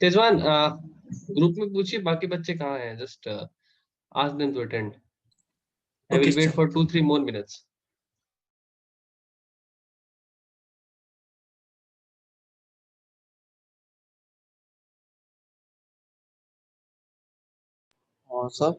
तेजवान, group में पूछिए बाकी बच्चे कहाँ हैं, just ask them to attend. I Okay, will wait sir. For 2-3 more minutes. Sir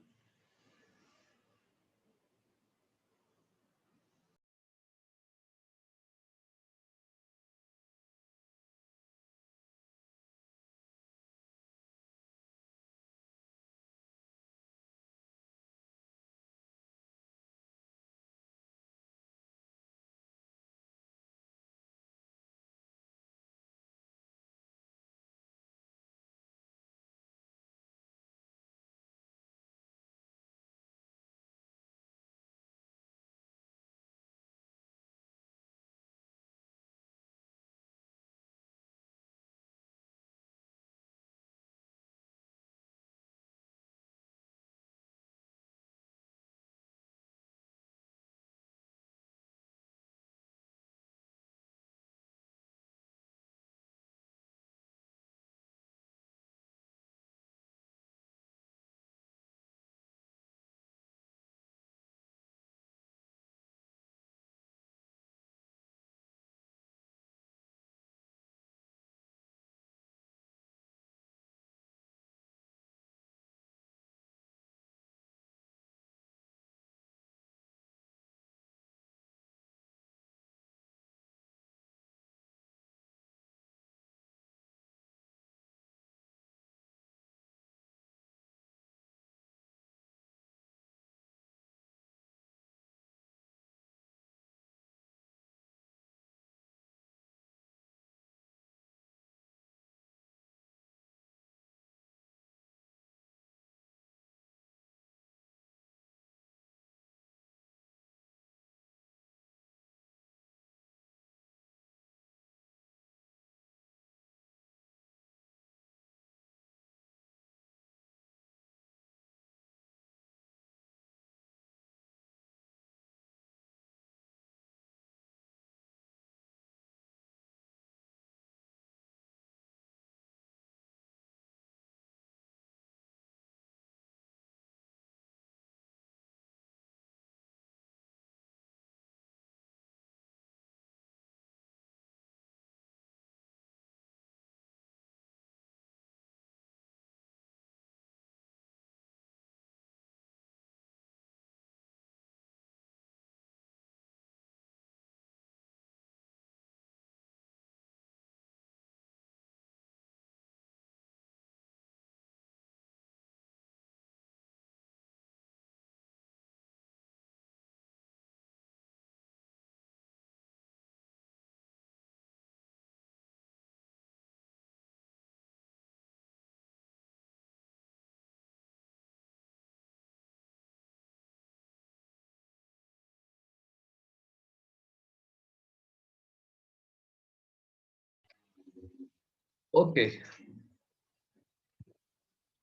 Okay,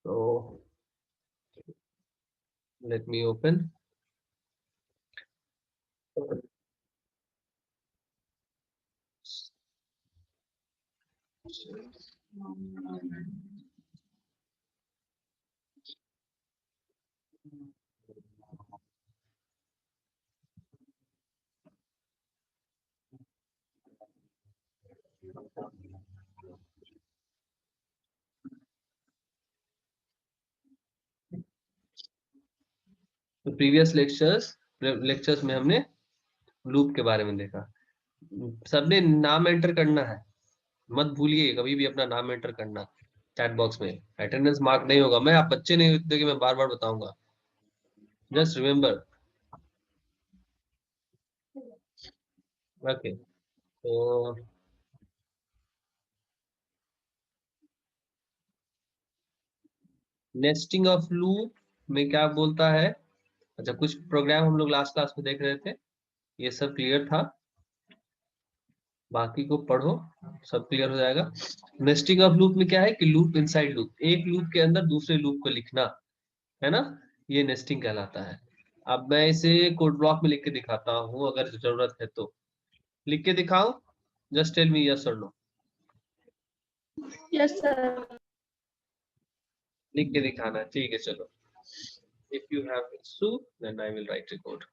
so let me open. तो प्रीवियस लेक्चर्स में हमने लूप के बारे में देखा। सबने नाम एंटर करना है, मत भूलिए कभी भी अपना नाम एंटर करना चैट बॉक्स में। अटेंडेंस मार्क नहीं होगा, मैं आप बच्चे नहीं होते कि मैं बार बार बताऊंगा, जस्ट रिमेम्बर। ओके, तो नेस्टिंग ऑफ लूप में क्या बोलता है? अच्छा, कुछ प्रोग्राम हम लोग लास्ट क्लास में देख रहे थे, ये सब क्लियर था, बाकी को पढ़ो, सब क्लियर हो जाएगा। नेस्टिंग ऑफ लूप में क्या है कि लूप इनसाइड लूप, एक लूप के अंदर दूसरे लूप को लिखना, है ना, ये नेस्टिंग कहलाता है। अब मैं इसे कोड ब्लॉक में लिख के दिखाता हूँ, अगर जरूरत है तो लिख के दिखाऊं, जस्ट टेल मी यस और नो। Yes sir. लिख के दिखाना है, ठीक है चलो। If you have issue then I will write a code.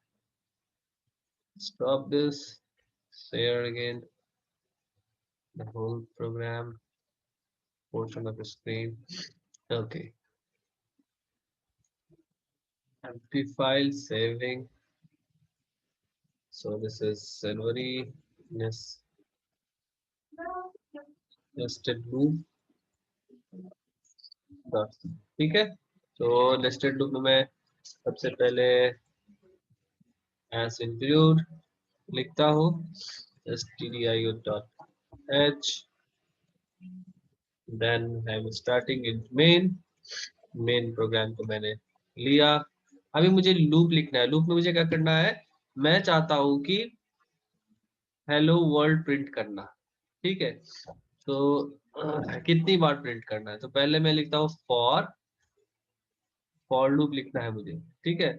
Stop this, share again the whole program portion of the screen. Okay, empty file saving. So this is January nested loop. ठीक है, तो nested loop में मैं सबसे पहले as include लिखता हूँ stdio.h, then I'm starting in main program को मैंने लिया। अभी मुझे लूप लिखना है। लूप में मुझे क्या करना है, मैं चाहता हूं कि हेलो वर्ल्ड प्रिंट करना, ठीक है। तो कितनी बार प्रिंट करना है, तो पहले मैं लिखता हूँ फॉर लूप लिखना है मुझे, ठीक है।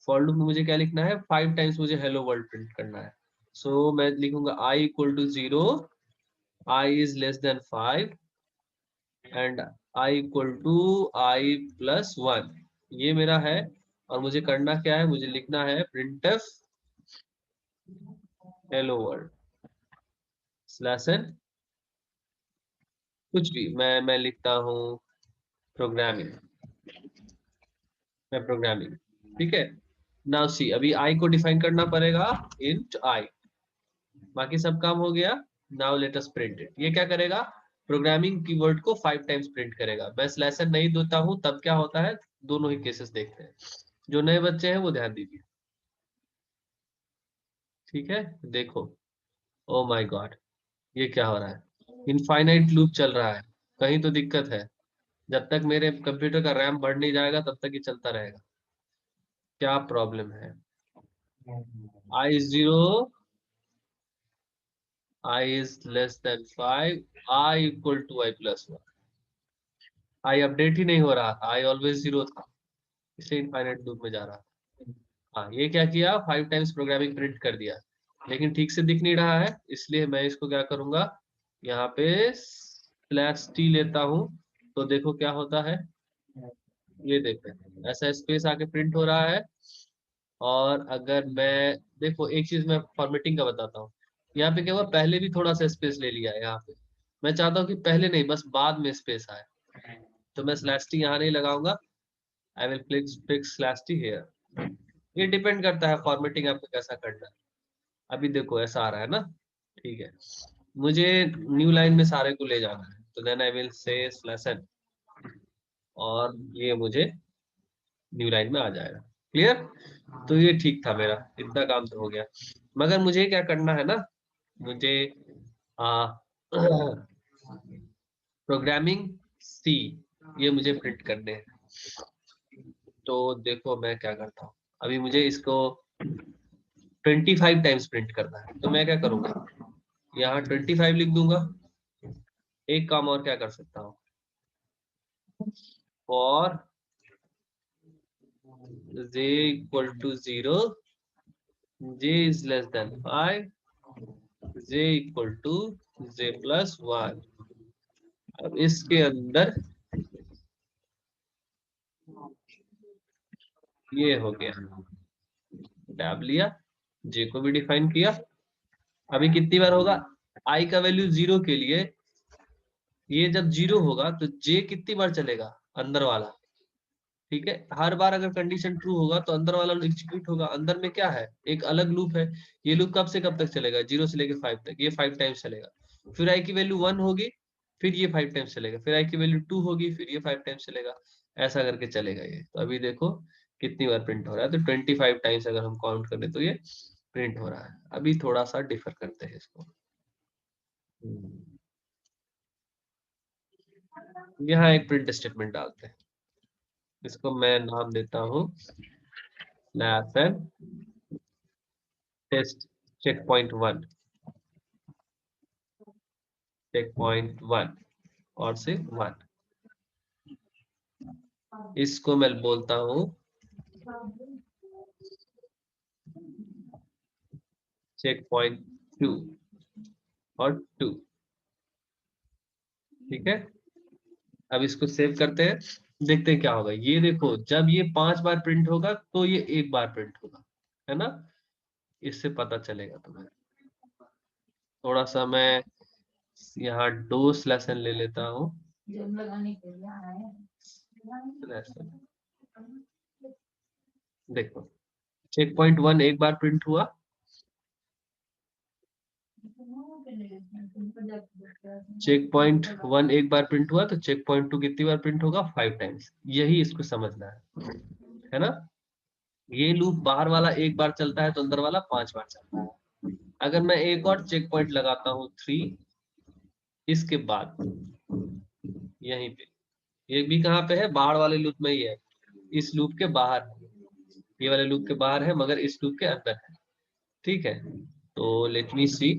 फॉर लूप में मुझे क्या लिखना है, 5 टाइम्स मुझे हेलो वर्ल्ड प्रिंट करना है। सो मैं लिखूंगा i equal to 0, i is less than 5 and i equal to i plus 1, ये मेरा है। और मुझे करना क्या है, मुझे लिखना है printf hello world slash n, कुछ भी मैं लिखता हूँ प्रोग्रामिंग, मैं प्रोग्रामिंग, ठीक है। नाउ सी, अभी आई को डिफाइन करना पड़ेगा इंट आई, बाकी सब काम हो गया। Now let us print it. ये क्या करेगा, प्रोग्रामिंग कीवर्ड को 5 टाइम्स प्रिंट करेगा। मैं स्लैश एन नहीं देता हूं तब क्या होता है, दोनों ही केसेस देखते हैं। जो नए बच्चे हैं वो ध्यान दीजिए, ठीक है। देखो, ओ माय गॉड, ये क्या हो रहा है, इनफाइनाइट लूप चल रहा है, कहीं तो दिक्कत है। जब तक मेरे कंप्यूटर का रैम बढ़ नहीं जाएगा तब तक ये चलता रहेगा। क्या प्रॉब्लम है, I is 0, i is less than 5, i equal to i plus 1। i update ही नहीं हो रहा था, i ऑलवेज 0 था, इसलिए इनफाइनाइट लूप में जा रहा था। हाँ, ये क्या किया, 5 टाइम्स प्रोग्रामिंग प्रिंट कर दिया, लेकिन ठीक से दिख नहीं रहा है, इसलिए मैं इसको क्या करूंगा, यहाँ पे स्लैश टी लेता हूँ। तो देखो क्या होता है, ये देखो ऐसा स्पेस आके प्रिंट हो रहा है। और अगर मैं, देखो एक चीज मैं फॉर्मेटिंग का बताता हूँ। यहाँ पे क्या हुआ, पहले भी थोड़ा सा स्पेस ले लिया है यहाँ पे। मैं चाहता हूँ कि पहले नहीं, बस बाद में स्पेस आए, तो मैं स्लैश टी यहाँ नहीं लगाऊंगा। I will fix slash T here. ये डिपेंड करता है फॉर्मेटिंग आपको कैसा करना है। अभी देखो ऐसा आ रहा है ना, ठीक है। मुझे न्यू लाइन में सारे को ले जाना है, तो then I will say slash n, और ये मुझे न्यू लाइन में आ जाएगा। क्लियर, तो ये ठीक था, मेरा इतना काम तो हो गया। मगर मुझे क्या करना है ना, मुझे प्रोग्रामिंग सी, ये मुझे प्रिंट करने हैं। तो देखो मैं क्या करता हूँ, अभी मुझे इसको 25 टाइम्स प्रिंट करना है, तो मैं क्या करूंगा, यहाँ 25 लिख दूंगा। एक काम और क्या कर सकता हूँ, for j equal to 0, j is less than 5, j equal to j plus 1। अब इसके अंदर ये हो गया, टैब लिया, j को भी डिफाइन किया। अभी कितनी बार होगा, i का वैल्यू 0 के लिए, ये जब 0 होगा तो j कितनी बार चलेगा, अंदर वाला, ठीक है। हर बार अगर कंडीशन ट्रू होगा तो अंदर वाला एग्जीक्यूट होगा। अंदर में क्या है, एक अलग लूप है। ये लूप कब से कब तक चलेगा, 0 से लेके 5 तक, ये 5 टाइम्स चलेगा। फिर आई की वैल्यू 1 होगी, फिर ये 5 टाइम्स चलेगा। फिर आई की वैल्यू 2 होगी, फिर ये 5 टाइम्स चलेगा। ऐसा करके चलेगा ये। तो अभी देखो कितनी बार प्रिंट हो रहा है, तो 25 टाइम्स अगर हम काउंट करें तो ये प्रिंट हो रहा है। अभी थोड़ा सा डिफर करते हैं इसको। यहाँ एक प्रिंट स्टेटमेंट डालते हैं, इसको मैं नाम देता हूँ slash n test check point 1, check point 1 और से 1। इसको मैं बोलता हूँ चेक पॉइंट 2 और 2, ठीक है। अब इसको सेव करते हैं। देखते हैं क्या होगा। ये देखो, जब ये 5 बार प्रिंट होगा तो ये 1 बार प्रिंट होगा, है ना। इससे पता चलेगा तुम्हें। थोड़ा सा मैं यहाँ डोस लेसन ले लेता हूँ। लेसन देखो, चेक पॉइंट 1 एक बार प्रिंट हुआ, चेक पॉइंट 1 एक बार प्रिंट हुआ, तो चेक पॉइंट 2 कितनी बार प्रिंट होगा? 5 टाइम्स। यही इसको समझना है ना। ये लूप बाहर वाला एक बार चलता है तो अंदर वाला 5 बार चलता है। अगर मैं एक और चेक पॉइंट लगाता हूँ 3, इसके बाद यहीं पे, ये भी कहाँ पे है? बाहर वाले लूप में ही है, इस लूप के बाहर है, ये वाले लूप के बाहर है मगर इस लूप के अंदर है। ठीक है, तो let me see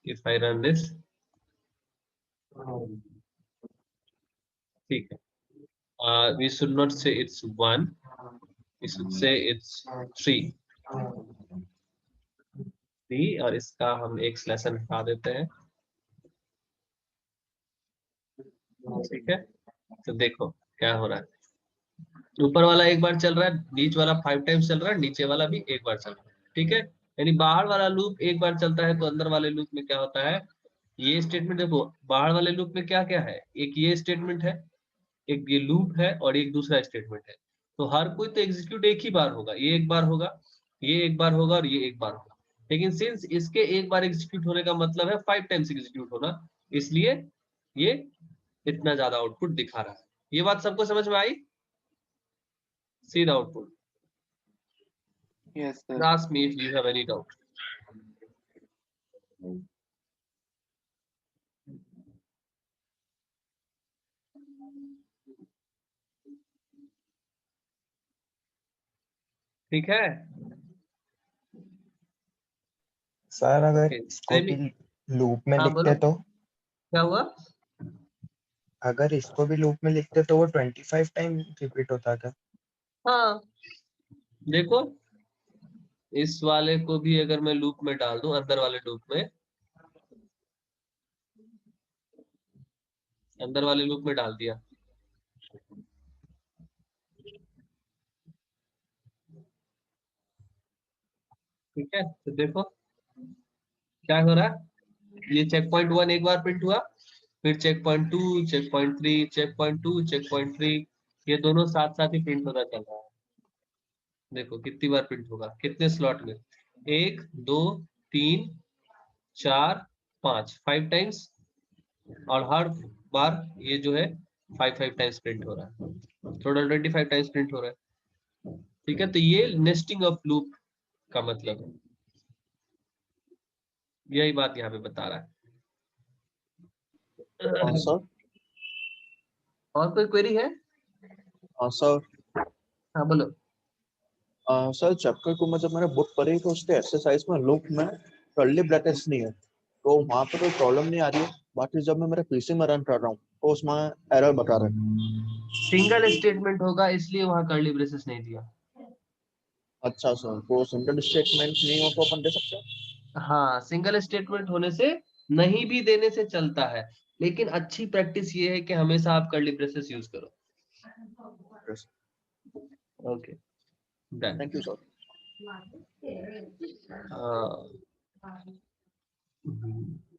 if I run this. ठीक है, we should not say it's 1, we should say it's 3। और इसका हम एक स्लेशन हटा देते हैं। ठीक है, तो देखो क्या हो रहा है। ऊपर वाला एक बार चल रहा है, बीच वाला 5 टाइम्स चल रहा है, नीचे वाला भी एक बार चल रहा है। ठीक है, यानी बाहर वाला लूप एक बार चलता है तो अंदर वाले लूप में क्या होता है? ये स्टेटमेंट देखो, बाहर वाले लूप में क्या क्या है? एक ये स्टेटमेंट है, एक ये लूप है, और एक दूसरा स्टेटमेंट है। तो हर कोई तो एग्जीक्यूट एक ही बार होगा, ये एक बार होगा, ये एक बार होगा, और ये एक बार होगा। लेकिन सिंस इसके एक बार एग्जीक्यूट होने का मतलब है 5 टाइम्स एग्जीक्यूट होना, इसलिए ये इतना ज्यादा आउटपुट दिखा रहा है। ये बात सबको समझ में आई? See the output. Yes, sir. Ask me if you have any doubt. ठीक है, सर अगर ओके। इसको भी लूप में हाँ बोलो, लिखते तो, क्या हुआ? अगर इसको भी लूप में लिखते तो वो 25 टाइम रिपीट होता क्या? हाँ देखो, इस वाले को भी अगर मैं लूप में डाल दूं, अंदर वाले लूप में, अंदर वाले लूप में डाल दिया, ठीक है, तो देखो क्या हो रहा है। ये चेक पॉइंट 1 एक बार प्रिंट हुआ, फिर check point 2, check point 3, check point 2, check point 3, ये दोनों साथ साथ ही प्रिंट होता चल रहा है। देखो कितनी बार प्रिंट होगा, कितने स्लॉट में? 1 2 3 4 5, 5 टाइम्स, और हर बार ये जो है 5 टाइम्स प्रिंट हो रहा है, टोटल 25 टाइम्स प्रिंट हो रहा है। ठीक है, तो ये नेस्टिंग ऑफ लूप का मतलब है, यही बात यहाँ पे बता रहा है। सर और कोई क्वेरी है? सर हाँ बोलो। सर चैप्टर 2 में जब मैंने बुक पढ़ी तो उसके एक्सरसाइज में लूप में कर्ली ब्रैकेट्स नहीं है, तो वहाँ पे कोई प्रॉब्लम नहीं आ रही है। बाकी जब मैं मेरे पीसी में रन कर रहा हूँ तो उसमें एरर बता रहा है। सिंगल स्टेटमेंट होगा इसलिए वहां कर्ली ब्रेसेस नहीं दिया। अच्छा सर, तो सिंगल स्टेटमेंट नहीं हो तो अपन दे सकते हैं? हाँ, सिंगल स्टेटमेंट होने से नहीं भी देने से चलता है, लेकिन अच्छी प्रैक्टिस ये है कि हमेशा आप कर्ली ब्रेसेस यूज करो। Okay, done. Thank you sir.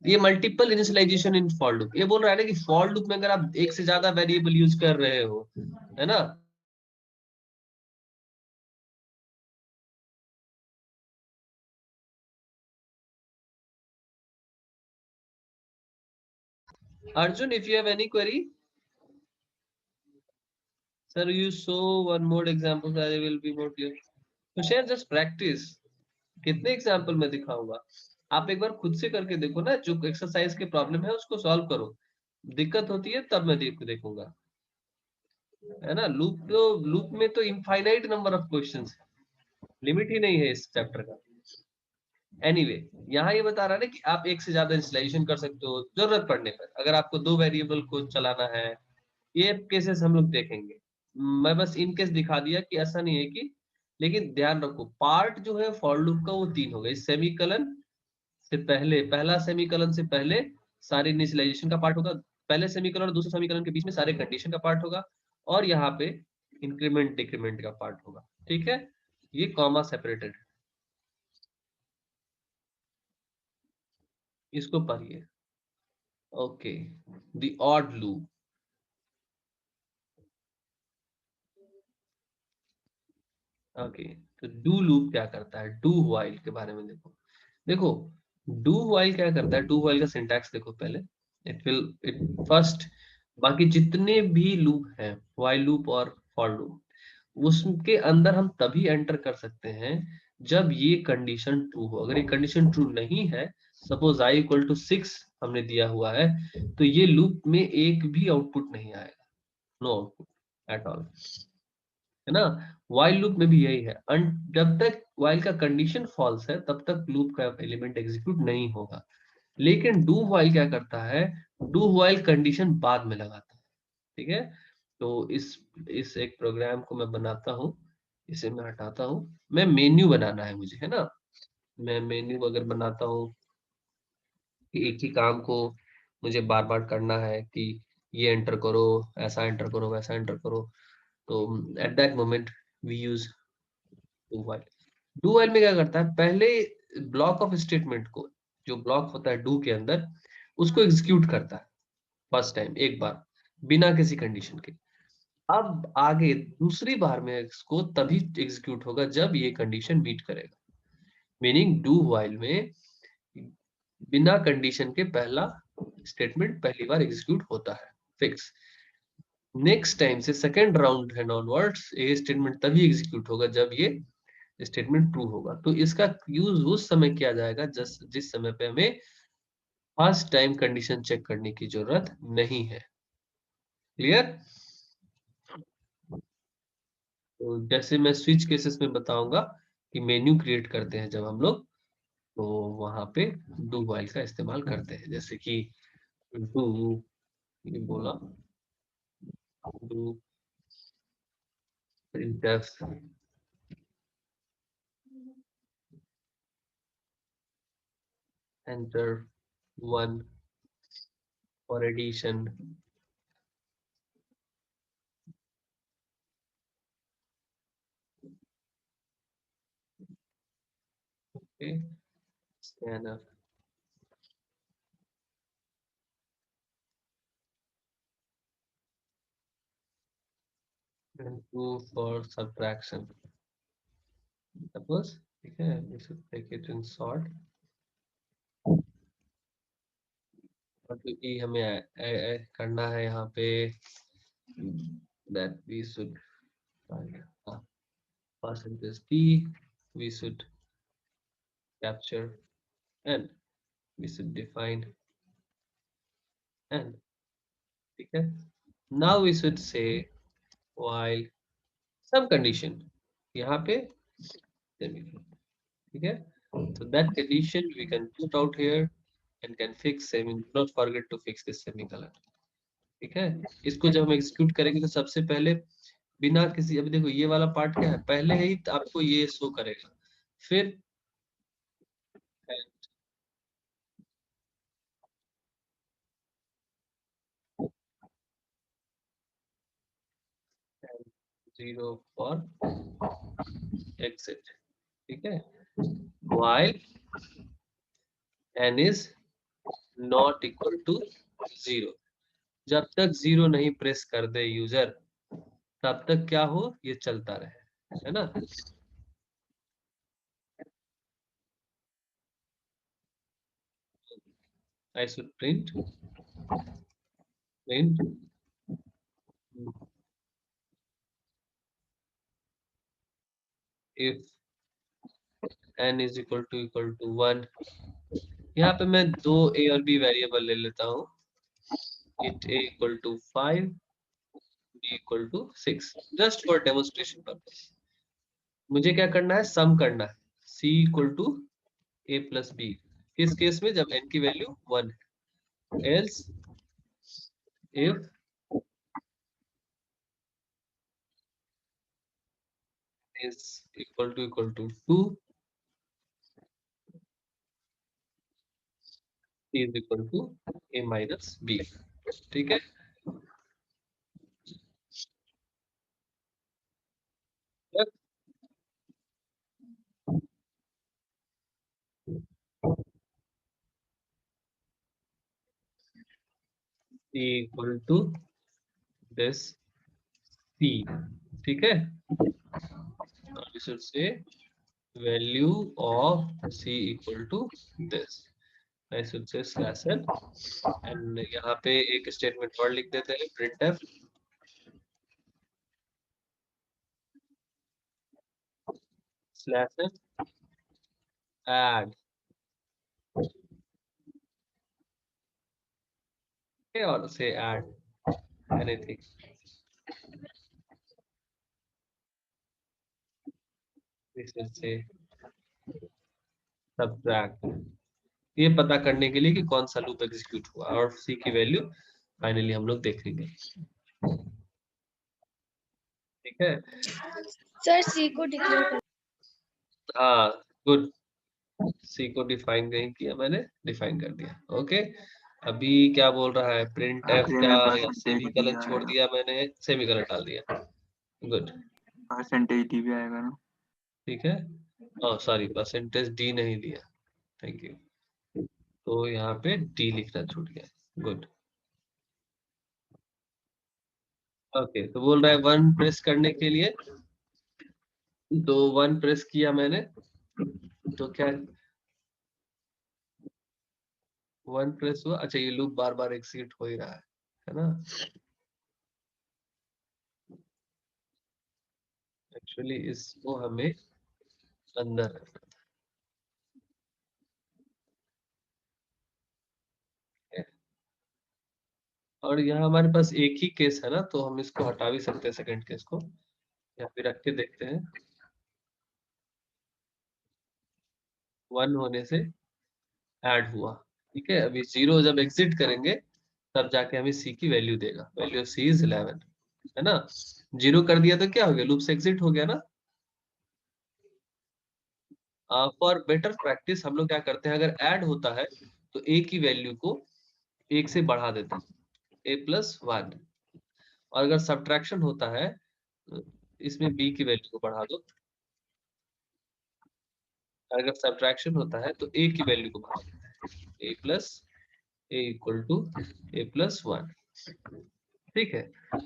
ये multiple initialization in for loop, ये बोल रहा है ना कि फॉर लूप में अगर आप एक से ज्यादा वेरिएबल यूज कर रहे हो, है ना, Arjun, if you have any query, sir, you show one more example that I will be more clear. तो share just practice. कितने एग्जाम्पल में दिखाऊंगा? आप एक बार खुद से करके देखो ना, जो एक्सरसाइज के प्रॉब्लम है उसको सॉल्व करो। दिक्कत होती है तब मैं देखूंगा, है ना। लूप में तो इनफाइनाइट नंबर ऑफ क्वेश्चंस है, लिमिट ही नहीं है इस चैप्टर का। एनीवे, यहाँ ये बता रहा है ना कि आप एक से ज्यादा इंस्टॉलेशन कर सकते हो जरूरत पड़ने पर, अगर आपको 2 वेरिएबल को चलाना है। ये केसेस हम लोग देखेंगे। मैं बस इन केस दिखा दिया कि ऐसा नहीं है कि, लेकिन ध्यान रखो पार्ट जो है फॉर लूप का वो 3 हो गए। सेमीकलन से पहले, पहला सेमीकलन से पहले सारे इनिशियलाइजेशन का पार्ट होगा, पहले सेमीकलन और दूसरे सेमीकलन के बीच में सारे कंडीशन का पार्ट होगा, और यहाँ पे इंक्रीमेंट डिक्रीमेंट का पार्ट होगा, ठीक है। ये कॉमा सेपरेटेड, इसको पढ़िए। Okay, the odd loop. Okay, तो डू लूप क्या करता है, डू व्हाइल के बारे में देखो। देखो डू व्हाइल क्या करता है, डू व्हाइल का सिंटैक्स देखो पहले। इट फर्स्ट, बाकी जितने भी लूप हैं, व्हाइल लूप और फॉर लूप, उसके अंदर हम तभी एंटर कर सकते हैं जब ये कंडीशन ट्रू हो। अगर ये कंडीशन ट्रू नहीं है, सपोज i इक्वल टू 6 हमने दिया हुआ है, तो ये लूप में एक भी आउटपुट नहीं आएगा, नो आउटपुट एट ऑल, है ना। while लूप में भी यही है, जब तक while का कंडीशन फॉल्स है तब तक लूप का एलिमेंट एग्जीक्यूट नहीं होगा। लेकिन do while क्या करता है, do while कंडीशन बाद में लगाता है, ठीक है। तो इस एक प्रोग्राम को मैं बनाता हूँ, इसे मैं हटाता हूँ। मैं मेन्यू बनाना है मुझे, है ना। मैं मेन्यू अगर बनाता हूँ कि एक ही काम को मुझे बार बार करना है कि ये एंटर करो, ऐसा एंटर करो, वैसा एंटर करो, तो at that moment we use do while. Do while में क्या करता है, पहले ब्लॉक ऑफ स्टेटमेंट को, जो ब्लॉक होता है डू के अंदर, उसको एग्जीक्यूट करता है फर्स्ट टाइम, एक बार, बिना किसी कंडीशन के। अब आगे दूसरी बार में इसको तभी एग्जीक्यूट होगा जब ये कंडीशन मीट करेगा। मीनिंग डू व्हाइल में बिना कंडीशन के पहला स्टेटमेंट पहली बार एग्जीक्यूट होता है, फिक्स। नेक्स्ट टाइम से सेकंड राउंड है ऑनवर्ड्स, ये स्टेटमेंट तभी एग्जीक्यूट होगा जब ये स्टेटमेंट ट्रू होगा। तो इसका यूज उस समय किया जाएगा जिस समय पे हमें फर्स्ट टाइम कंडीशन चेक करने की जरूरत नहीं है। क्लियर। तो जैसे मैं स्विच केसेस में बताऊंगा कि मेन्यू क्रिएट करते हैं जब हम लोग, तो वहां पे डू व्हाइल का इस्तेमाल करते हैं। जैसे कि डू, ये बोला do printf enter 1 for addition, okay, scanf and 2 for subtraction, suppose, ठीक है। we should take it in sort, और क्योंकि हमें करना है यहाँ पे that we should find percentage t, we should capture and we should define and, ठीक है। now we should say while some condition, यहाँ पे semicolon, ठीक है। so that condition we can put out here and can fix semi, do not forget to fix this semicolon, ठीक है। इसको जब हम एग्जीक्यूट करेंगे तो सबसे पहले बिना किसी, अभी देखो ये वाला पार्ट क्या है, पहले ही आपको ये शो करेगा, फिर 0 फॉर exit, ठीक है। while n is not equal to 0, जब तक 0 नहीं प्रेस कर दे यूजर, तब तक क्या हो, ये चलता रहे, है ना। I should print if n is equal to 1, यहाँ पे मैं दो a और b वेरिएबल ले लेता हूँ, it a equal to 5, b equal to 6, just for demonstration purpose। मुझे क्या करना है, सम करना है, c equal to a plus b, किस केस में, जब n की वैल्यू 1 है, else if is equal to 2, c is equal to a minus b, ठीक है। इक्वल टू दिस सी, ठीक है। we should say value of c equal to this, I should say slash n, and यहाँ पे एक statement और लिख देते हैं printf slash n add, okay, or say add anything, we should say subtract, ये पता करने के लिए कि कौन सा लूप एग्जीक्यूट हुआ, और c की वैल्यू फाइनली हम लोग देखेंगे, ठीक है। सर सी को डिक्लेयर कर। हाँ गुड, सी को डिफाइन नहीं किया मैंने, डिफाइन कर दिया, ओके। अभी क्या बोल रहा है प्रिंट एफ, क्या सेमीकोलन छोड़ दिया मैंने, सेमीकोलन डाल दिया, गुड, परसेंटेज डी भी आएगा ना, ठीक है। सॉरी परसेंटेज डी नहीं दिया, थैंक यू, तो यहाँ पे डी लिखना छूट गया, गुड, ओके। तो बोल रहा है 1 प्रेस करने के लिए, तो 1 प्रेस किया मैंने, तो क्या 1 प्रेस हुआ, अच्छा ये लूप बार बार एग्जीक्यूट हो ही रहा है ना, एक्चुअली इसको हमें अंदर रखना है, और यहाँ हमारे पास एक ही केस है ना, तो हम इसको हटा भी सकते हैं सेकंड केस को, यहाँ पे रख के देखते हैं, 1 होने से ऐड हुआ, ठीक है। अभी 0 जब एग्जिट करेंगे तब जाके हमें सी की वैल्यू देगा, वैल्यू ऑफ सी इज 11, है ना। 0 कर दिया तो क्या हो गया, लूप से एग्जिट हो गया ना। फॉर बेटर प्रैक्टिस हम लोग क्या करते हैं, अगर ऐड होता है तो ए की वैल्यू को 1 से बढ़ा देते हैं, a+1, और अगर सब्ट्रैक्शन होता है इसमें बी की वैल्यू को बढ़ा दो, अगर सब्ट्रैक्शन होता है तो ए की वैल्यू को बढ़ा देते हैं, a+1, ठीक है।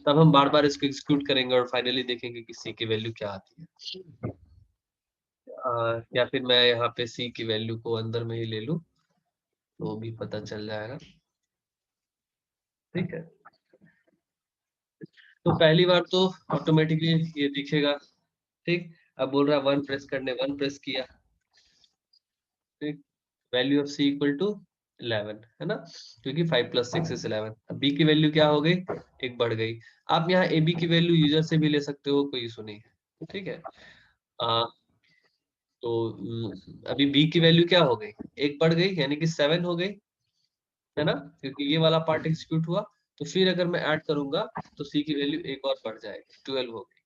तब हम बार बार इसको एग्जीक्यूट करेंगे और फाइनली देखेंगे कि सी की वैल्यू क्या आती है, या फिर मैं यहाँ पे सी की वैल्यू को अंदर में ही ले लूं तो भी पता चल जाएगा, ठीक है। तो पहली बार तो ऑटोमेटिकली ये दिखेगा, ठीक। अब बोल रहा है 1 प्रेस करने, 1 प्रेस किया, ठीक, value of c equal to 11, है ना, क्योंकि 5 + 6 = 11। अब बी की वैल्यू क्या हो गई, एक बढ़ गई। आप यहाँ ए बी की वैल्यू यूजर से भी ले सकते हो, कोई इशू नहीं है, ठीक है। तो अभी बी की वैल्यू क्या हो गई, एक बढ़ गई, यानी कि 7 हो गई, है ना, क्योंकि ये वाला पार्ट एग्जीक्यूट हुआ। तो फिर अगर मैं ऐड करूंगा तो सी की वैल्यू एक और बढ़ जाएगी, 12 हो गई।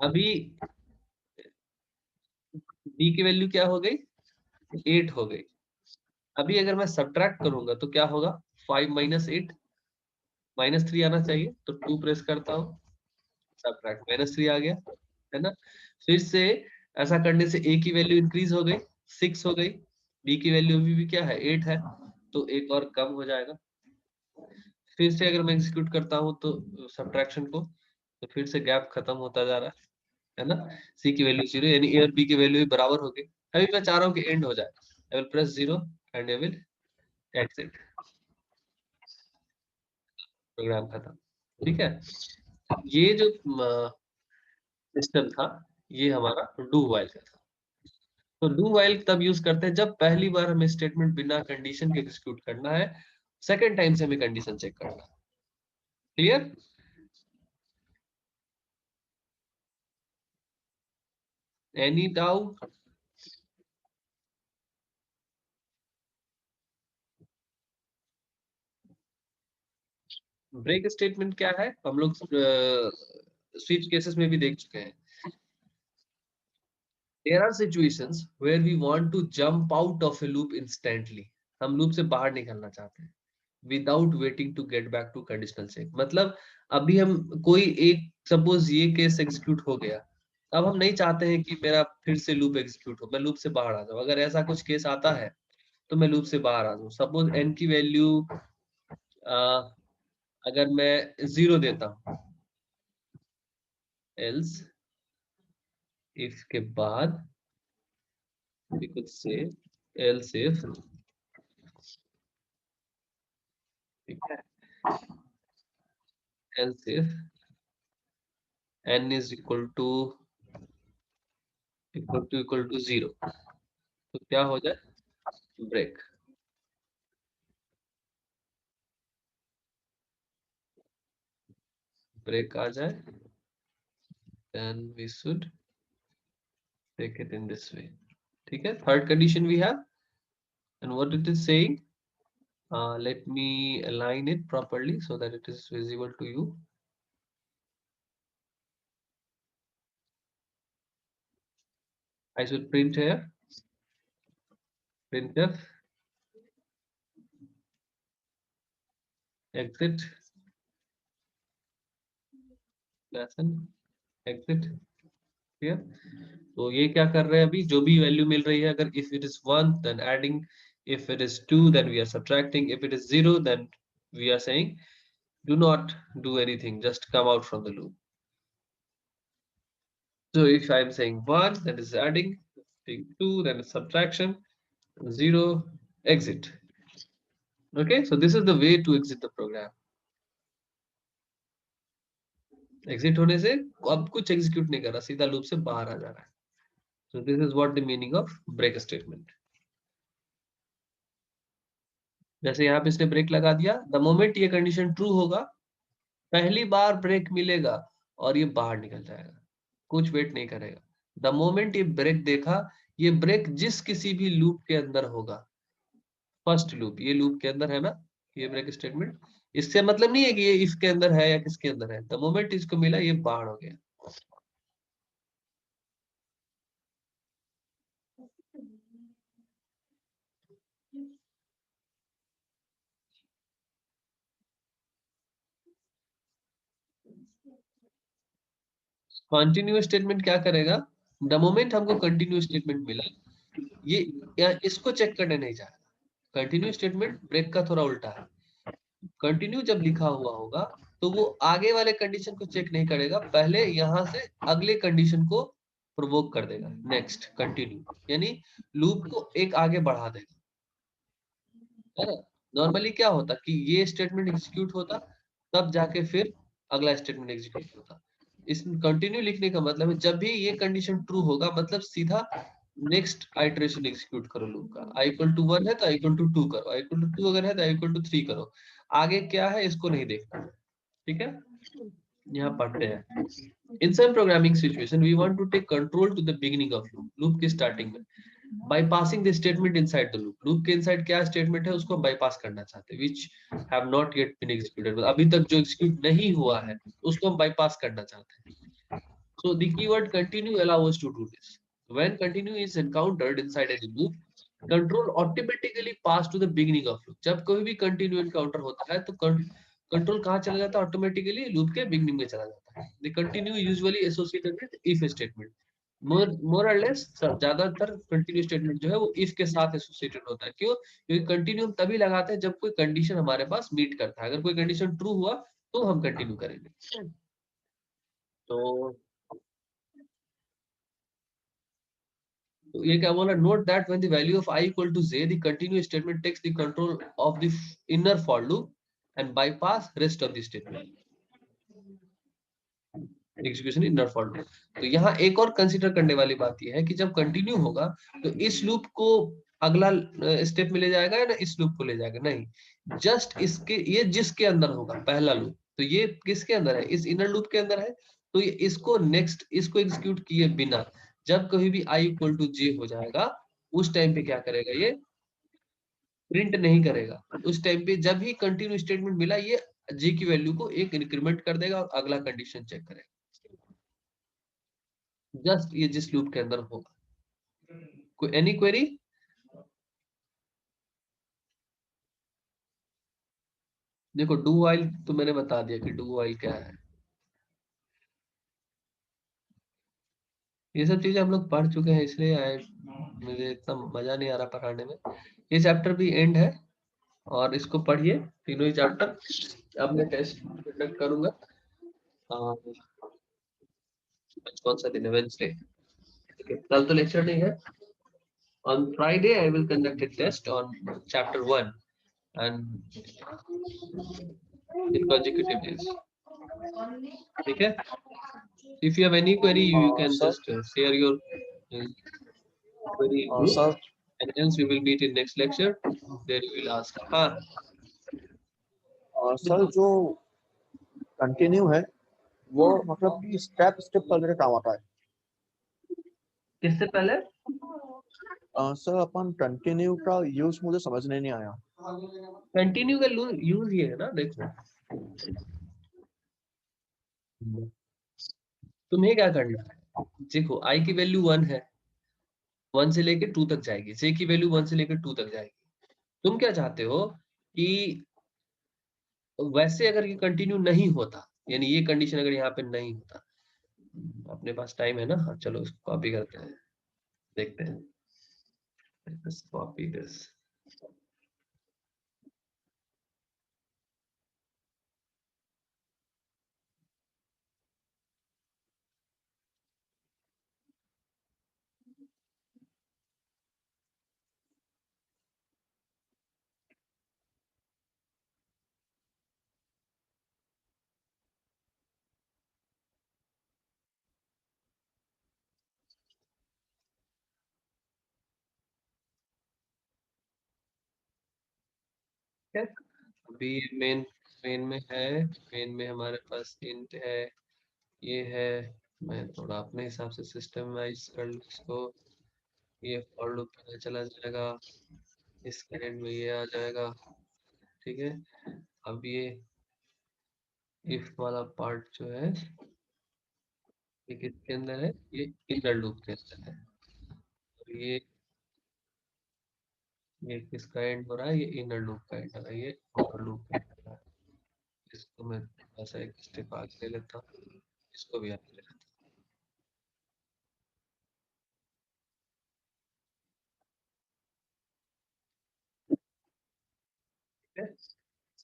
अभी बी की वैल्यू क्या हो गई, 8 हो गई। अभी अगर मैं सब्ट्रैक्ट करूंगा तो क्या होगा, 5 - 8 -3 आना चाहिए, तो 2 प्रेस करता हूँ, सब्ट्रैक्ट -3 आ गया, है ना। फिर से ऐसा करने से ए की वैल्यू इंक्रीज हो गई, 6 हो गई, बी की वैल्यू अभी भी क्या है, 8 है, तो एक और कम हो जाएगा। फिर से अगर मैं एग्जीक्यूट करता हूँ तो सब्ट्रैक्शन को, तो फिर से गैप खत्म होता जा रहा है ना। सी की वैल्यू 0, यानी ए और बी की वैल्यू बराबर हो गई। अभी मैं चाह रहा हूँ कि एंड हो जाए, I will press 0 and I will exit, program खत्म, ठीक है। ये जो सिस्टम था ये हमारा डू व्हाइल का था। तो डू व्हाइल तब यूज करते हैं जब पहली बार हमें स्टेटमेंट बिना कंडीशन के एग्जीक्यूट करना है, सेकंड टाइम से हमें कंडीशन चेक करना है, क्लियर। एनी डाउट, ब्रेक स्टेटमेंट क्या है, हम लोग स्विच केसेस में भी देख चुके हैं। There are situations where we want to jump out of a loop instantly, हम लूप से बाहर निकलना चाहते हैं without waiting to get back to conditional check। मतलब अभी हम कोई एक, सपोज ये केस एग्जीक्यूट हो गया, अब हम नहीं चाहते हैं कि मेरा फिर से लूप एग्जीक्यूट हो, मैं लूप से बाहर आ जाऊं। अगर ऐसा कुछ केस आता है तो मैं लूप से बाहर आ जाऊं। सपोज n की वैल्यू अगर मैं 0 देता हूं, else if के बाद we could say else if, ठीक है, else if n is equal to 0, तो क्या हो जाए, ब्रेक। ब्रेक आ जाए, then we should take it in this way, ठीक है। Third condition we have, and what it is saying, let me align it properly so that it is visible to you. I should print here, printf exit lesson exit here। तो ये क्या कर रहे हैं, अभी जो भी वैल्यू मिल रही है, अगर if it is 1 then adding, if it is 2 then we are subtracting, if it is 0 then we are saying do not do anything, just come out from the loop. So if I am saying 1 then is adding, 2 then is subtraction, 0 exit. Okay, so this is the way to exit the program. Exit होने से अब कुछ execute नहीं कर रहा, सीधा loop से बाहर आ जा रहा है। So this is what the meaning of break statement. जैसे यहाँ पे इसने ब्रेक लगा दिया, द मोमेंट ये कंडीशन ट्रू होगा, पहली बार ब्रेक मिलेगा और ये बाहर निकल जाएगा, कुछ वेट नहीं करेगा। द मोमेंट ये ब्रेक देखा, ये ब्रेक जिस किसी भी लूप के अंदर होगा, फर्स्ट लूप, ये लूप के अंदर है ना ये ब्रेक स्टेटमेंट, इससे मतलब नहीं है कि ये इफ के अंदर है या किसके अंदर है, द मोमेंट इसको मिला ये बाहर हो गया। कंटिन्यू स्टेटमेंट क्या करेगा, द मोमेंट हमको कंटिन्यू स्टेटमेंट मिला, ये इसको चेक करने नहीं जाएगा। कंटिन्यू स्टेटमेंट ब्रेक का थोड़ा उल्टा है, कंटिन्यू जब लिखा हुआ होगा तो वो आगे वाले कंडीशन को चेक नहीं करेगा, पहले यहाँ से अगले कंडीशन को प्रोवोक कर देगा, नेक्स्ट कंटिन्यू, यानी लूप को एक आगे बढ़ा देगा, है ना। नॉर्मली क्या होता कि ये स्टेटमेंट एग्जीक्यूट होता, तब जाके फिर अगला स्टेटमेंट एग्जीक्यूट होता। इस कंटिन्यू लिखने का मतलब है जब भी ये कंडीशन ट्रू होगा, मतलब सीधा नेक्स्ट आइटरेशन एग्जीक्यूट करो लूप का। i इक्वल टू 1 है तो i इक्वल टू 2 करो, i इक्वल टू 2 अगर है तो i इक्वल टू 3 करो, आगे क्या है इसको नहीं देखना, ठीक है। यहाँ पढ़ते हैं, in some programming situation we want to take control to the beginning of loop की स्टार्टिंग में, bypassing the statement inside the loop के inside क्या स्टेटमेंट है उसको bypass करना चाहते हैं, which have not yet been executed, अभी तक जो execute नहीं हुआ है उसको हम bypass करना चाहते हैं। So the keyword continue allows us to do this. When continue is encountered inside a loop, control automatically pass to the beginning of loop. जब कोई भी continue encounter होता है तो कंट्रोल कहाँ चला जाता है, ऑटोमेटिकली लूप के बिगनिंग में चला जाता है। The continue usually associated with if statement, more और लेस ज्यादातर कंटिन्यू स्टेटमेंट जो है वो इफ के साथ एसोसिएटेड होता है। क्यों? क्योंकि कंटिन्यू हम तभी लगाते हैं जब कोई कंडीशन हमारे पास मीट करता है, अगर कोई कंडीशन ट्रू हुआ तो हम कंटिन्यू करेंगे। तो ये क्या बोला, note that when the value of i equal to j the continue statement takes the control of the inner for loop and bypass rest of the statement execution inner for loop. तो यहाँ एक और consider करने वाली बात यह है कि जब कंटिन्यू होगा तो इस लूप को अगला स्टेप में ले जाएगा या ना इस लूप को ले जाएगा, नहीं, जस्ट इसके, ये जिसके अंदर होगा पहला लूप, तो ये किसके अंदर है, इस इनर लूप के अंदर है, तो ये इसको नेक्स्ट इसको एग्जीक्यूट किए बिना जब कभी भी i इक्वल टू j हो जाएगा उस टाइम पे क्या करेगा, ये प्रिंट नहीं करेगा। उस टाइम पे जब ही कंटिन्यू स्टेटमेंट मिला ये j की वैल्यू को एक इंक्रीमेंट कर देगा और अगला कंडीशन चेक करेगा, जस्ट ये जिस लूप के अंदर होगा। कोई एनी क्वेरी? देखो डू व्हाइल तो मैंने बता दिया कि डू व्हाइल क्या है, ये सब चीजें हम लोग पढ़ चुके हैं, इसलिए मुझे इतना मजा नहीं आ रहा पढ़ाने में। ये चैप्टर भी एंड है, और इसको पढ़िए तीनों ही चैप्टर। अब मैं टेस्ट कंडक्ट करूंगा। आज कौन सा दिन है? वेडनेसडे। ठीक है, कल तो लेक्चर नहीं है। On Friday, I will conduct a test on chapter 1 and in consecutive days. ठीक है? If you have any query, you can sir just share your query in group, sir and hence we will meet in next lecture. There you will ask. हाँ, sir जो continue है वो मतलब कि step step करके काम आता है। किससे पहले? सर अपन कंटिन्यू का यूज मुझे समझ में नहीं आया। कंटिन्यू का यूज ये है ना, देखो तुम्हें क्या करना है। देखो आई की वैल्यू 1 है, 1 से लेकर 2 तक जाएगी। जे की वैल्यू 1 से लेकर 2 तक जाएगी। तुम क्या चाहते हो कि वैसे अगर ये कंटिन्यू नहीं होता, यानी ये कंडीशन अगर यहाँ पे नहीं होता, अपने पास टाइम है ना, हाँ चलो इसको कॉपी करते हैं, देखते हैं। Copy this. ठीक है, अभी मेन मेन में है। मेन में हमारे पास इंट है, ये है। मैं थोड़ा अपने हिसाब से सिस्टमाइज कर लूँ इसको। ये फॉर लूप पता चला जाएगा, इस एंड में ये आ जाएगा। ठीक है, अब ये इफ वाला पार्ट जो है ये किसके अंदर है? ये इनर लूप के अंदर है। और ये किसका एंड हो रहा है? ये इनर लूप का एंड हो रहा है, ये आउटर लूप का एंड हो रहा है। इसको मैं थोड़ा सा एक स्टेप आगे ले लेता हूँ, इसको भी आगे ले लेता हूँ। ठीक है,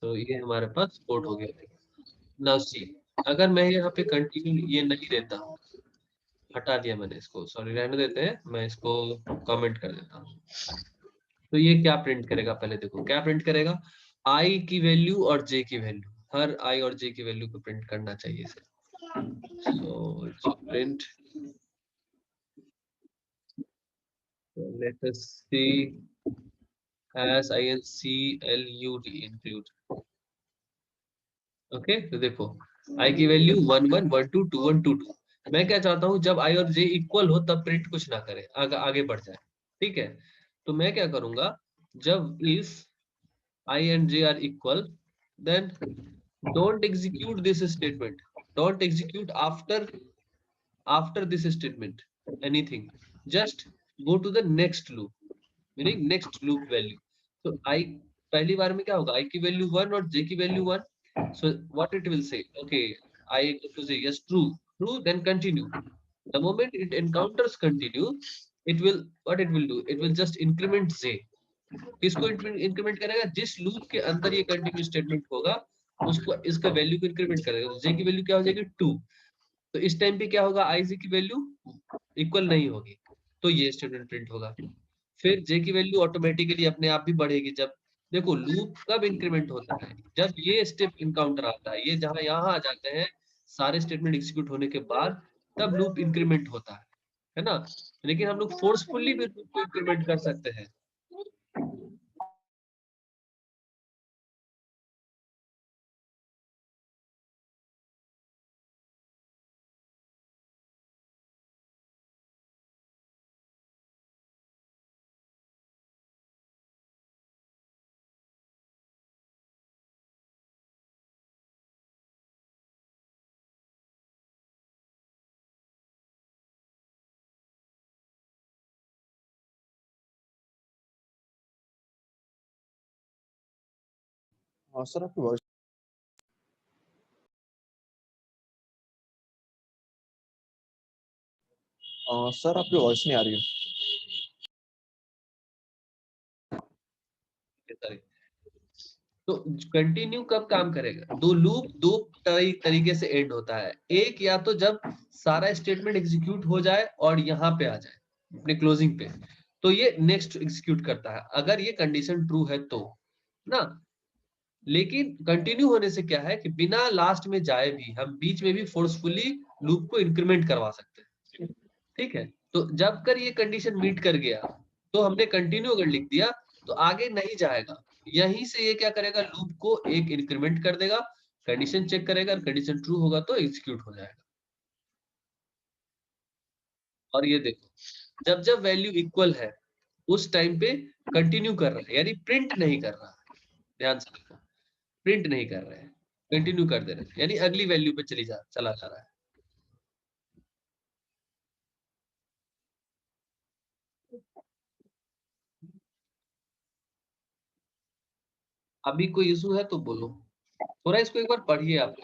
तो ये हमारे पास कोड हो गया। नाउ सी, अगर मैं यहाँ पे कंटिन्यू ये नहीं देता हूँ, हटा दिया मैंने इसको, सॉरी रहने देते हैं, मैं इसको कमेंट कर देता हूँ। तो ये क्या प्रिंट करेगा? पहले देखो क्या प्रिंट करेगा। आई की वैल्यू और जे की वैल्यू, हर आई और जे की वैल्यू को प्रिंट करना चाहिए इसे। So print, let us see as include include। Okay, तो देखो आई की वैल्यू 1 1 1 2 2 1 2 2। मैं क्या चाहता हूँ, जब आई और जे इक्वल हो तब प्रिंट कुछ ना करे, आगे बढ़ जाए। ठीक है, तो मैं क्या करूंगा, जब if I and J are equal, then don't execute this statement. Don't execute after this statement anything. Just go to the next loop, meaning next loop value. So I पहली बार में क्या होगा, I की वैल्यू 1 और J की value 1. So what it will say? Okay, I to say yes, true, true, then continue. The moment it encounters continue, it will what it will do? It will just increment J. किसको increment करेगा? जिस loop के अंदर ये continue statement होगा उसको, इसका value को इंक्रीमेंट करेगा। तो जे की वैल्यू क्या हो जाएगी? 2। तो इस टाइम पे क्या होगा, आई जे की वैल्यू इक्वल नहीं होगी, तो ये स्टेटमेंट प्रिंट होगा। फिर जे की वैल्यू ऑटोमेटिकली अपने आप भी बढ़ेगी। जब देखो लूप कब इंक्रीमेंट होता है, जब ये स्टेप इनकाउंटर आता है, ये जहां यहाँ आ जाते हैं सारे स्टेटमेंट एग्जीक्यूट होने के बाद, तब लूप इंक्रीमेंट होता है ना। लेकिन हम लोग फोर्सफुली भी लूप को इंक्रीमेंट कर सकते हैं। सर आपकी वॉइस सर आपकी वॉइस नहीं आ रही है। सॉरी, तो कंटिन्यू कब काम करेगा? दो लूप दो तरीके से एंड होता है। एक या तो जब सारा स्टेटमेंट एग्जीक्यूट हो जाए और यहाँ पे आ जाए अपने क्लोजिंग पे, तो ये नेक्स्ट एग्जीक्यूट करता है, अगर ये कंडीशन ट्रू है तो ना। लेकिन कंटिन्यू होने से क्या है कि बिना लास्ट में जाए भी हम बीच में भी फोर्सफुली लूप को इंक्रीमेंट करवा सकते हैं। ठीक है, तो जब कर ये कंडीशन मीट कर गया तो हमने कंटिन्यू अगर लिख दिया तो आगे नहीं जाएगा, यहीं से ये क्या करेगा, लूप को एक इंक्रीमेंट कर देगा, कंडीशन चेक करेगा, कंडीशन ट्रू होगा तो एग्जीक्यूट हो जाएगा। और ये देखो, जब जब वैल्यू इक्वल है उस टाइम पे कंटिन्यू कर रहा है, यानी प्रिंट नहीं कर रहा है। ध्यान से देखो, प्रिंट नहीं कर रहे हैं, कंटिन्यू कर दे रहे हैं, यानी अगली वैल्यू पे चला जा रहा है। अभी कोई इशू है तो बोलो, थोड़ा इसको एक बार पढ़िए। आप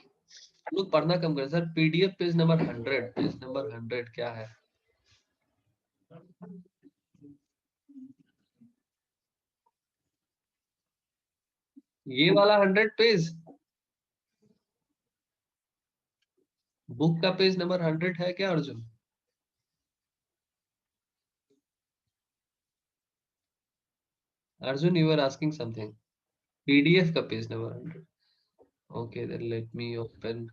लोग पढ़ना कम करें sir. PDF page number 100, page number 100 क्या है? ये वाला 100 पेज बुक का पेज नंबर 100 है क्या Arjun? Arjun, you are asking something. PDF का page number 100। Okay, then let me open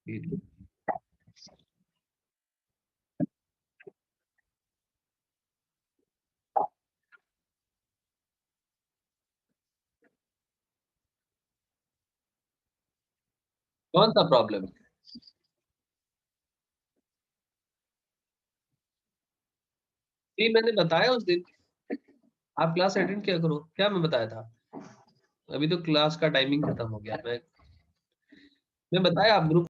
PDF. कौन सा प्रॉब्लम है? ये मैंने बताया उस दिन, आप क्लास अटेंड किया करो। क्या मैं बताया था? अभी तो क्लास का टाइमिंग खत्म हो गया। मैं बताया आप ग्रुप